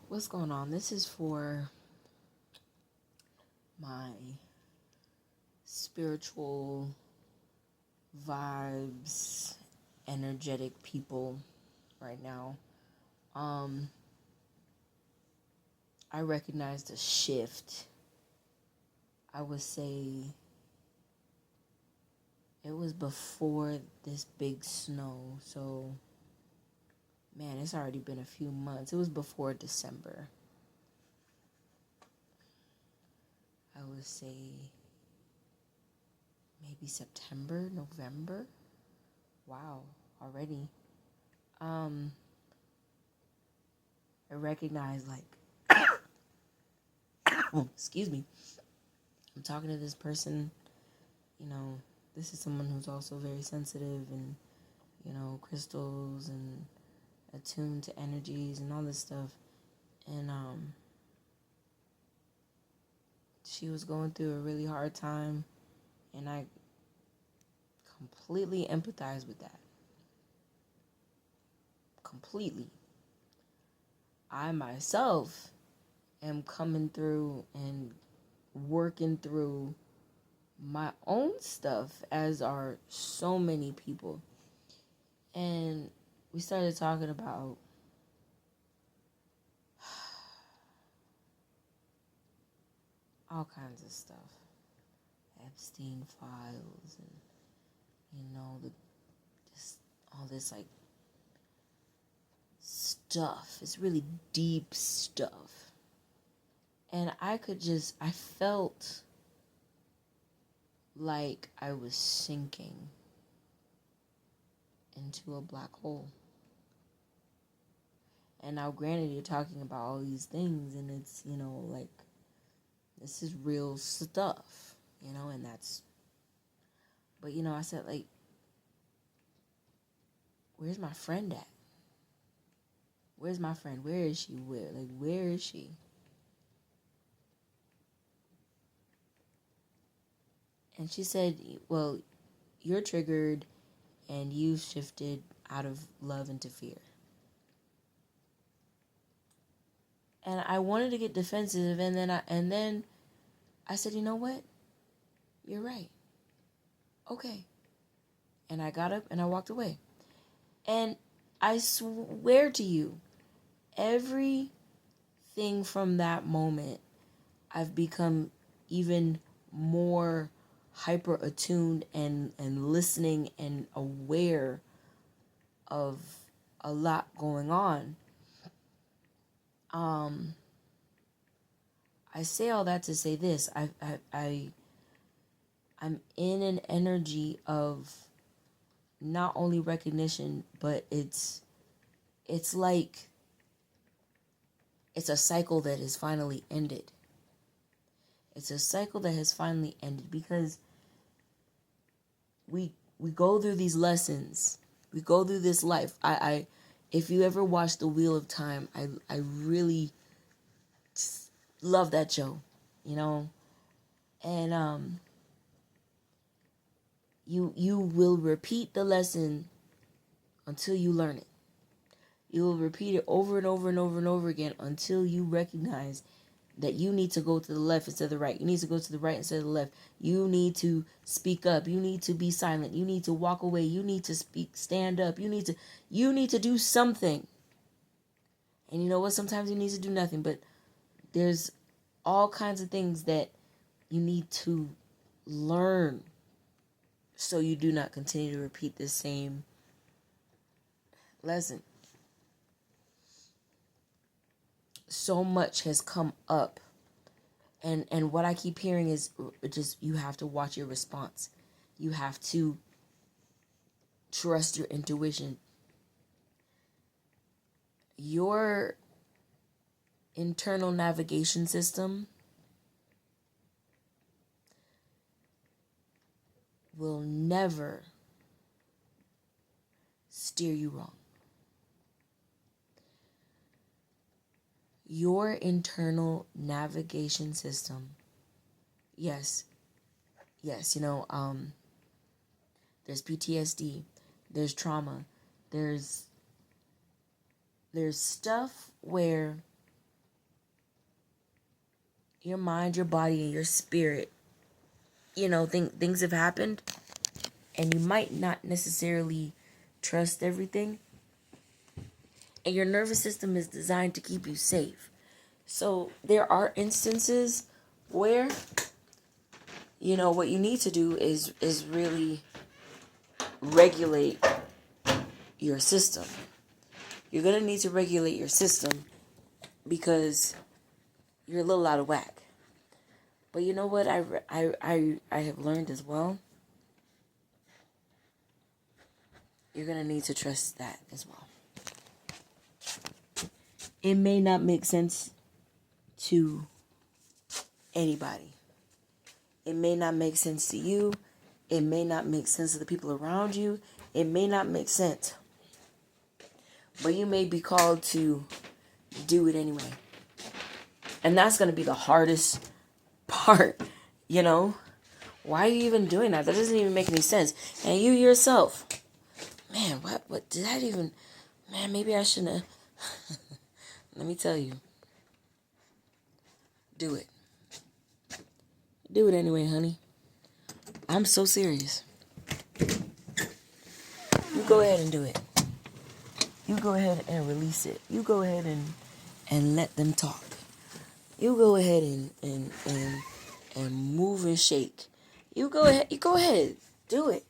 What's going on? This is for my spiritual vibes, energetic people right now. Um, I recognized a shift. I would say it was before this big snow. So, man, it's already been a few months. It was before December. I would say maybe September, November. Wow, already. Um, I recognize excuse me. I'm talking to this person, this is someone who's also very sensitive and, crystals and attuned to energies and all this stuff. And she was going through a really hard time, and I completely empathize with that. Completely. I myself am coming through and working through my own stuff, as are so many people. And we started talking about all kinds of stuff. Epstein files and the just all this like stuff. It's really deep stuff. And I felt like I was sinking into a black hole. And now granted, you're talking about all these things and it's, like this is real stuff, and that's, but I said, like, where's my friend at? Where's my friend? Where is she? Where is she? And she said, well, you're triggered and you've shifted out of love into fear. And I wanted to get defensive, and then I said, you know what? You're right. Okay. And I got up and I walked away. And I swear to you, everything from that moment, I've become even more hyper attuned and listening and aware of a lot going on. I say all that to say this. I'm in an energy of not only recognition, but it's like it's a cycle that has finally ended. It's a cycle that has finally ended because we go through these lessons. We go through this life. I if you ever watch The Wheel of Time, I really love that show, and you will repeat the lesson until you learn it. You will repeat it over and over and over and over again until you recognize that you need to go to the left instead of the right. You need to go to the right instead of the left. You need to speak up. You need to be silent. You need to walk away. You need to stand up. You need to do something. And you know what? Sometimes you need to do nothing, but there's all kinds of things that you need to learn so you do not continue to repeat the same lesson. So much has come up, and what I keep hearing is just you have to watch your response. You have to trust your intuition. Your internal navigation system will never steer you wrong. Your internal navigation system, yes, there's PTSD, there's trauma, there's stuff where your mind, your body, and your spirit. Things have happened, and you might not necessarily trust everything. And your nervous system is designed to keep you safe. So there are instances where, what you need to do is really regulate your system. You're going to need to regulate your system because you're a little out of whack. But you know what I have learned as well? You're going to need to trust that as well. It may not make sense to anybody. It may not make sense to you. It may not make sense to the people around you. It may not make sense. But you may be called to do it anyway. And that's going to be the hardest part, Why are you even doing that? That doesn't even make any sense. And you yourself, man, what did that even, man, maybe I shouldn't have. Let me tell you. Do it. Do it anyway, honey. I'm so serious. You go ahead and do it. You go ahead and release it. You go ahead and let them talk. You go ahead and move and shake. You go ahead. Do it.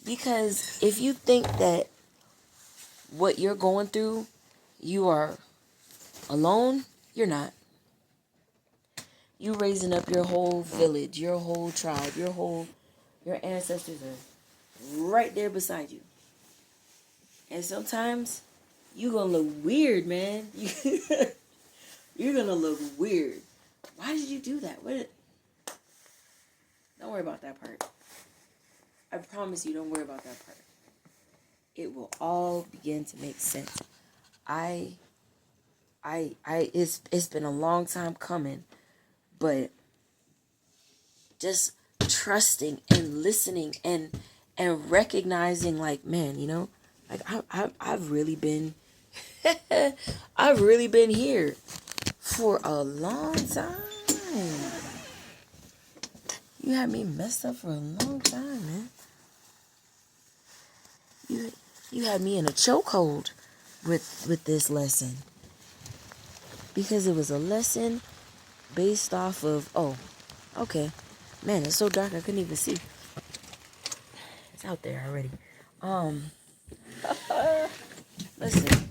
Because if you think that what you're going through, you are alone, you're not. You raising up your whole village, your whole tribe, your ancestors are right there beside you. And sometimes you're going to look weird, man. You're going to look weird. Why did you do that? Don't worry about that part. I promise you, don't worry about that part. It will all begin to make sense. It's been a long time coming, but just trusting and listening and recognizing, like, man, like I've really been, I've really been here for a long time. You had me messed up for a long time, man. You had me in a chokehold with this lesson. Because it was a lesson based off of, okay. Man, it's so dark I couldn't even see. It's out there already. Listen,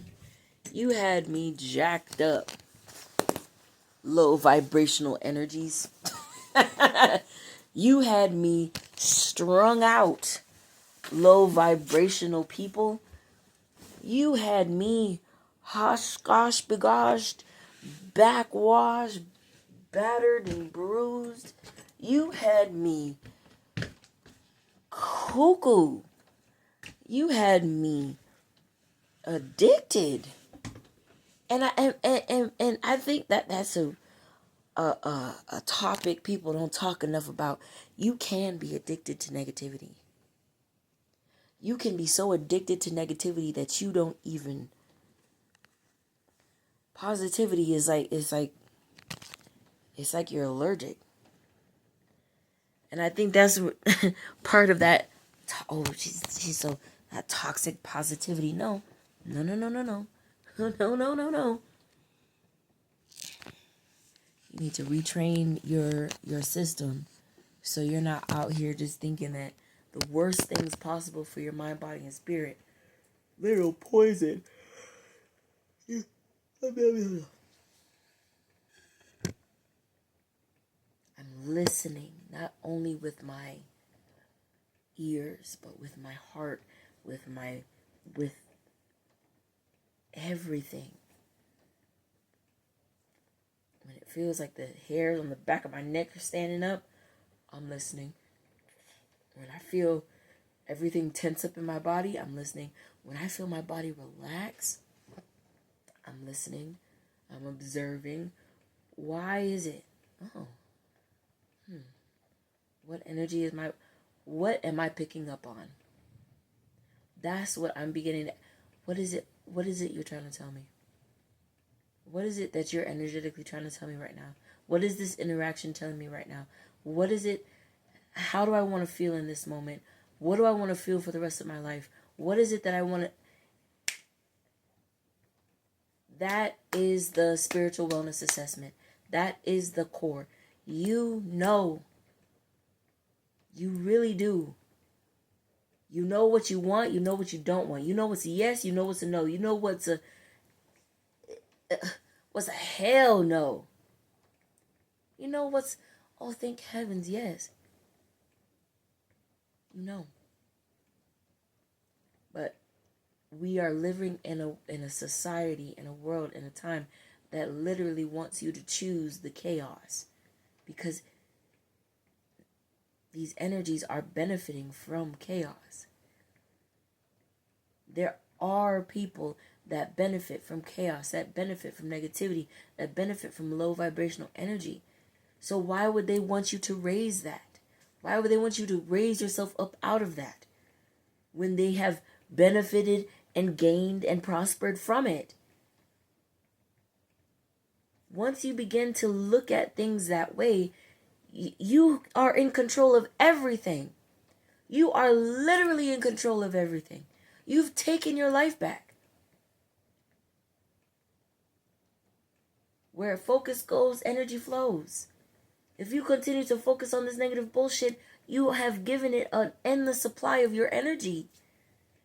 you had me jacked up. Low vibrational energies. You had me strung out. Low vibrational people. You had me hosh gosh begoshed, backwashed, battered and bruised. You had me cuckoo. You had me addicted. And I think that's a topic people don't talk enough about. You can be addicted to negativity. You can be so addicted to negativity that you don't even. Positivity is like it's like you're allergic. And I think that's part of that. Oh, she's so that toxic positivity. No. No. No. You need to retrain your system so you're not out here just thinking that the worst things possible for your mind, body, and spirit. Literal poison. I'm listening, not only with my ears, but with my heart, with everything. When it feels like the hairs on the back of my neck are standing up, I'm listening. When I feel everything tense up in my body, I'm listening. When I feel my body relax, I'm listening. I'm observing. Why is it? What energy is what am I picking up on? That's what I'm beginning to, what is it you're trying to tell me? What is it that you're energetically trying to tell me right now? What is this interaction telling me right now? What is it? How do I want to feel in this moment? What do I want to feel for the rest of my life? What is it that I want to... That is the spiritual wellness assessment. That is the core. You know. You really do. You know what you want. You know what you don't want. You know what's a yes. You know what's a no. You know what's a hell no. You know what's, oh, thank heavens, yes. You know. But we are living in a society, in a world, in a time that literally wants you to choose the chaos, because these energies are benefiting from chaos. There are people that benefit from chaos, that benefit from negativity, that benefit from low vibrational energy. So why would they want you to raise that? Why would they want you to raise yourself up out of that when they have benefited and gained and prospered from it? Once you begin to look at things that way, you are in control of everything. You are literally in control of everything. You've taken your life back. Where focus goes, energy flows. If you continue to focus on this negative bullshit, you have given it an endless supply of your energy.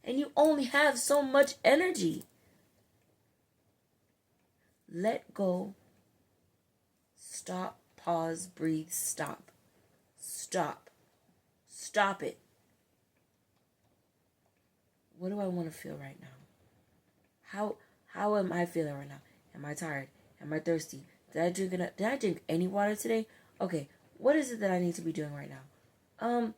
And you only have so much energy. Let go. Stop, pause, breathe, stop. Stop. Stop it. What do I want to feel right now? How am I feeling right now? Am I tired? Am I thirsty? Did I drink any water today? Okay, what is it that I need to be doing right now?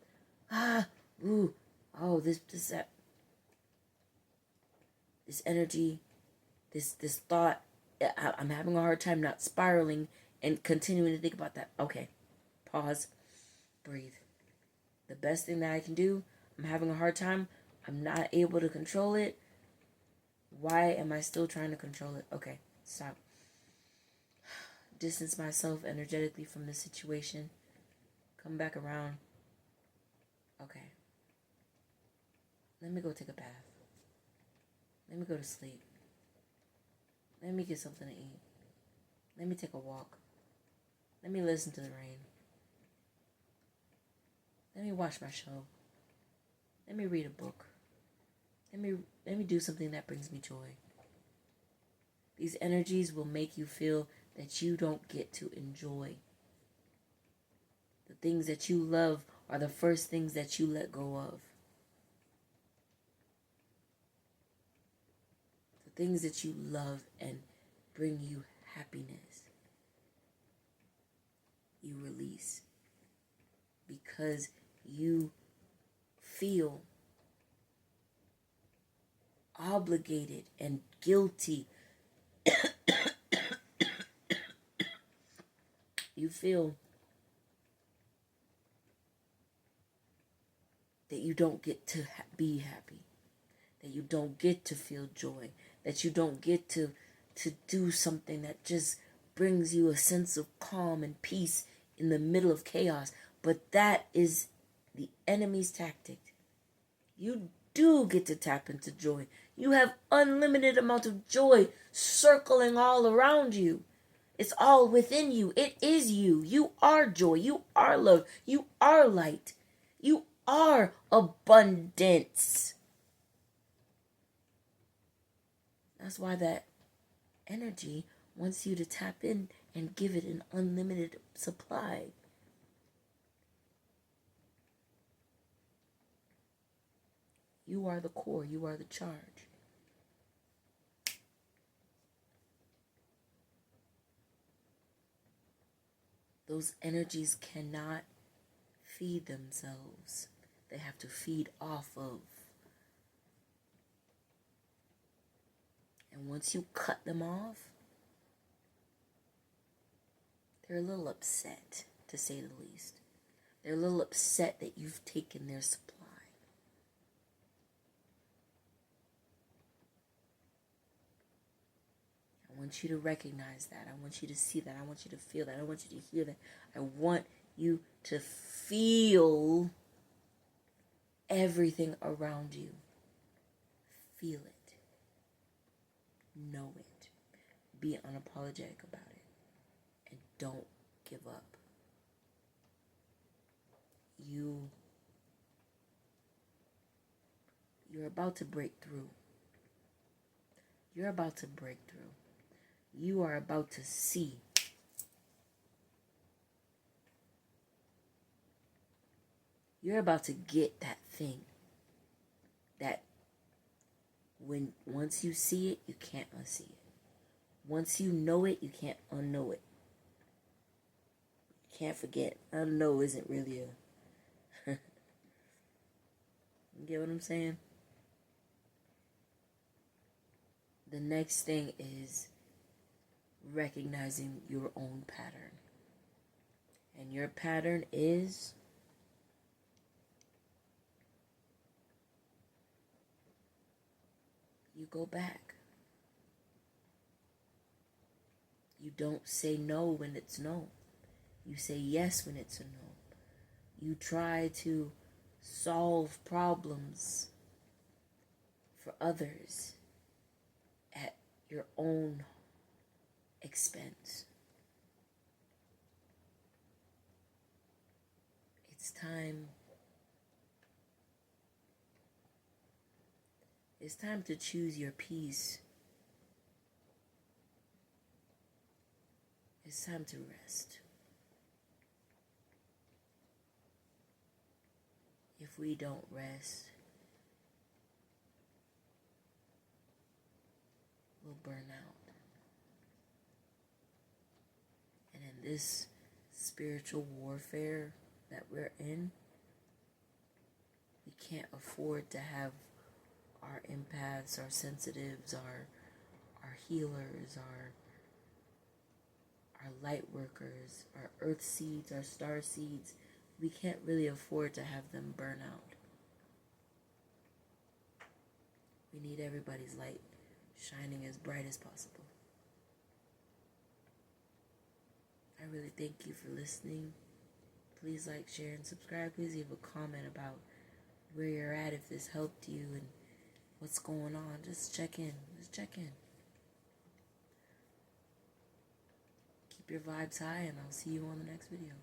This energy, this thought, I'm having a hard time not spiraling and continuing to think about that. Okay, pause, breathe. The best thing that I can do, I'm having a hard time, I'm not able to control it. Why am I still trying to control it? Okay, stop. Distance myself energetically from the situation. Come back around. Okay. Let me go take a bath. Let me go to sleep. Let me get something to eat. Let me take a walk. Let me listen to the rain. Let me watch my show. Let me read a book. Let me do something that brings me joy. These energies will make you feel that you don't get to enjoy. The things that you love are the first things that you let go of. The things that you love and bring you happiness, you release. Because you feel obligated and guilty. You feel that you don't get to be happy, that you don't get to feel joy, that you don't get to do something that just brings you a sense of calm and peace in the middle of chaos. But that is the enemy's tactic. You do get to tap into joy. You have unlimited amount of joy circling all around you. It's all within you. It is you. You are joy. You are love. You are light. You are abundance. That's why that energy wants you to tap in and give it an unlimited supply. You are the core. You are the charge. Those energies cannot feed themselves. They have to feed off of. And once you cut them off, they're a little upset, to say the least. They're a little upset that you've taken their supply. want you to recognize that. I want you to see that. I want you to feel that. I want you to hear that. I want you to feel everything around you. Feel it. Know it. Be unapologetic about it. And don't give up. You're about to break through. You're about to break through. You are about to see. You're about to get that thing that once you see it, you can't unsee it. Once you know it, you can't unknow it. You can't forget. Unknow isn't really a... You get what I'm saying? The next thing is recognizing your own pattern. And your pattern is you go back. You don't say no when it's no. You say yes when it's a no. You try to solve problems for others at your own expense. It's time. It's time to choose your peace. It's time to rest. If we don't rest, we'll burn out. And in this spiritual warfare that we're in, we can't afford to have our empaths, our sensitives, our healers, our light workers, our earth seeds, our star seeds. We can't really afford to have them burn out. We need everybody's light shining as bright as possible. I really thank you for listening. Please like, share, and subscribe. Please leave a comment about where you're at, if this helped you, and what's going on. Just check in. Keep your vibes high, and I'll see you on the next video.